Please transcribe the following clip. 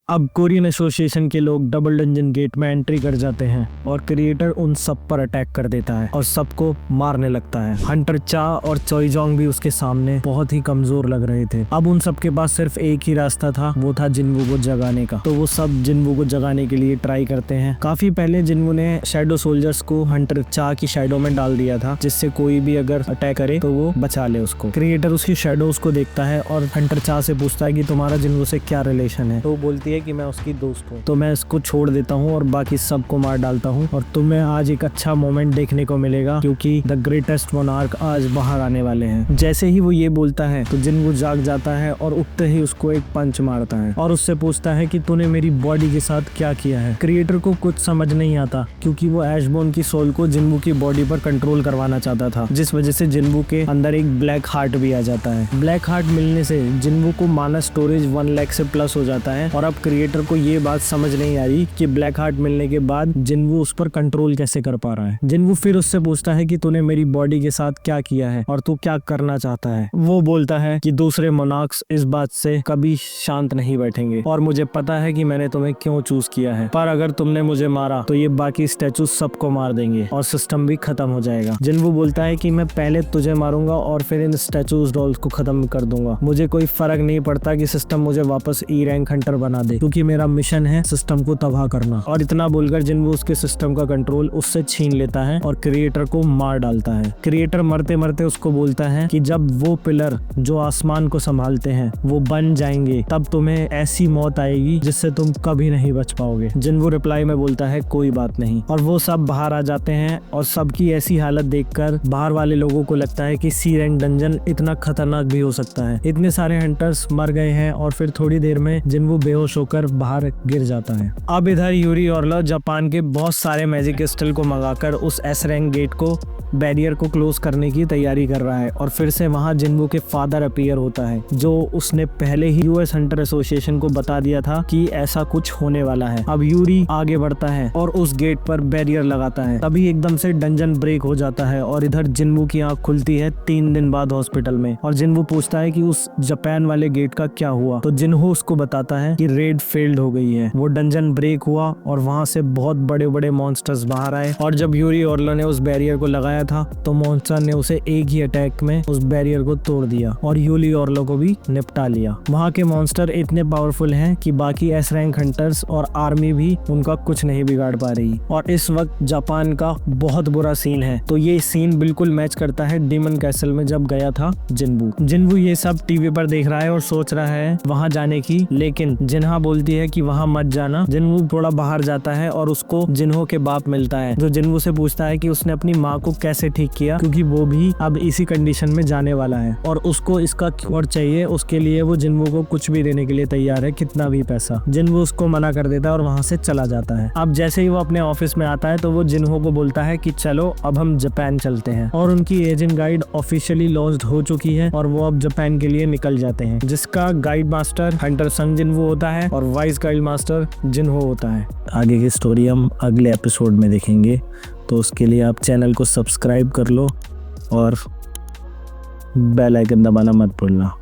अब Korean association के लोग डबल डंजन गेट में एंट्री कर जाते हैं और क्रिएटर उन सब पर अटैक कर देता है और सबको मारने लगता है। हंटर चा और चोइजोंग भी उसके सामने बहुत ही कमजोर लग रहे थे। अब उन सब के पास सिर्फ एक ही रास्ता था, वो था जिन्वू को जगाने का। तो वो सब जिन्वू को जगाने के लिए ट्राई करते हैं। काफी पहले जिन्वू ने शैडो सोल्जर्स को हंटर चा की शैडो में डाल दिया था, जिससे कोई भी अगर अटैक करे तो वो बचा ले उसको। क्रिएटर उसकी शैडोज को देखता है और हंटर चा से पूछता है कि तुम्हारा जिन्वू से क्या रिलेशन है। तो वो बोलती है कि मैं उसकी दोस्त हूँ, तो मैं इसको छोड़ देता हूँ और बाकी सबको मार डालता हूँ और तुम्हें आज एक अच्छा मोमेंट देखने को मिलेगा क्योंकि द ग्रेटेस्ट मोनार्क आज बाहर आने वाले हैं। जैसे ही वो ये बोलता है तो जिन्वू जाग जाता है और उठते ही उसको एक पंच मारता है और उससे पूछता है कि तूने मेरी बॉडी के साथ क्या किया है। क्रिएटर को कुछ समझ नहीं आता क्योंकि वो ऐशबोर्न की सोल को जिन्वू की बॉडी पर कंट्रोल करवाना चाहता था, जिस वजह से जिन्वू के अंदर एक ब्लैक हार्ट भी आ जाता है। ब्लैक हार्ट मिलने से जिन्वू को माना स्टोरेज 1 लाख से प्लस हो जाता है और अब क्रिएटर को ये बात समझ नहीं आ रही कि ब्लैक हार्ट मिलने के बाद जिन्वू उस पर कंट्रोल कैसे कर पा रहा है। जिन्वू फिर उससे पूछता है कि तूने मेरी बॉडी के साथ क्या किया है और तू क्या करना चाहता है। वो बोलता है कि दूसरे मोनार्क्स इस बात से कभी शांत नहीं बैठेंगे और मुझे पता है कि मैंने तुम्हें क्यों चूज किया है, पर अगर तुमने मुझे मारा तो ये बाकी स्टैचू सबको मार देंगे और सिस्टम भी खत्म हो जाएगा। जिन्वू बोलता है कि मैं पहले तुझे मारूंगा और फिर इन स्टैचूज डॉल्स को खत्म कर दूंगा। मुझे कोई फर्क नहीं पड़ता कि सिस्टम मुझे वापस ई रैंक हंटर बना दे, क्योंकि मेरा मिशन है सिस्टम को तबाह करना। और इतना बोलकर जिन्वू उसके सिस्टम का कंट्रोल उससे छीन लेता है और क्रिएटर को मार डालता है। क्रिएटर मरते मरते उसको बोलता है कि जब वो पिलर जो आसमान को संभालते हैं वो बन जाएंगे तब तुम्हें ऐसी मौत आएगी जिससे तुम कभी नहीं बच पाओगे। जिन्वू रिप्लाई में बोलता है कोई बात नहीं, और वो सब बाहर आ जाते हैं और सबकी ऐसी हालत देखकर बाहर वाले लोगों को लगता है कि सी रैंक डंजन इतना खतरनाक भी हो सकता है। इतने सारे हंटर्स मर गए हैं और फिर थोड़ी देर में जिन्वू बेहोश होकर बाहर गिर जाता है। अब इधर यूरी ऑर्ला जापान के बहुत सारे मैजिक क्रिस्टल को मंगाकर उस एस रैंक गेट को बैरियर को क्लोज करने की तैयारी कर रहा है और फिर से वहां जिन्वू के फादर अपीयर होता है, जो उसने पहले ही यूएस हंटर एसोसिएशन को बता दिया था कि ऐसा कुछ होने वाला है। अब यूरी आगे बढ़ता है और उस गेट पर बैरियर लगाता है। तभी एकदम से डंजन ब्रेक हो जाता है और इधर जिन्वू की आंख खुलती है 3 दिन बाद हॉस्पिटल में। और जिन्वू पूछता है कि उस जापान वाले गेट का क्या हुआ, तो जिन्हो उसको बताता है कि रेड फेल्ड हो गई है। वो डंजन ब्रेक हुआ और वहां से बहुत बड़े बड़े मॉन्स्टर्स बाहर आए और जब यूरी ऑर्ला ने उस बैरियर को लगाया था तो मॉन्स्टर ने उसे एक ही अटैक में उस बैरियर को तोड़ दिया और यूरी ऑर्ला को भी निपटा लिया। वहां के मॉन्स्टर इतने पावरफुल हैं कि बाकी एस रैंक हंटर्स और आर्मी भी उनका कुछ नहीं बिगाड़ पा रही। और इस वक्त जापान का बहुत बुरा सीन है। तो ये सीन बिल्कुल मैच करता है डीमन कैसल में जब गया था जिन्वू ये सब टीवी पर देख रहा है और सोच रहा है वहां जाने की, लेकिन जिन्हा बोलती है कि वहां मत जाना। जिन्वू थोड़ा बाहर जाता है और उसको जिन्हो के बाप मिलता है, जो जिन्वू से पूछता है कि उसने अपनी माँ को कैसे ठीक किया, क्योंकि वो भी अब इसी कंडीशन में जाने वाला है और उसको इसका क्योर चाहिए। उसके लिए वो जिन्वू को कुछ भी देने के लिए तैयार है, कितना भी पैसा। जिन्वू उसको मना कर देता है और वहां से चला जाता है। अब जैसे ही वो अपने ऑफिस में आता है तो वो जिन्हो को बोलता है कि चलो अब हम जापान चलते हैं, और उनकी एजेंट गाइड ऑफिशियली लॉन्च्ड हो चुकी है और वो अब जापान के लिए निकल जाते हैं, जिसका गाइड मास्टर हंटर संग जिन्वू होता है और वाइस गाइड मास्टर जिन्हो होता है। आगे की स्टोरी हम अगले एपिसोड में देखेंगे, तो उसके लिए आप चैनल को सब्सक्राइब कर लो और बेल आइकन दबाना मत भूलना।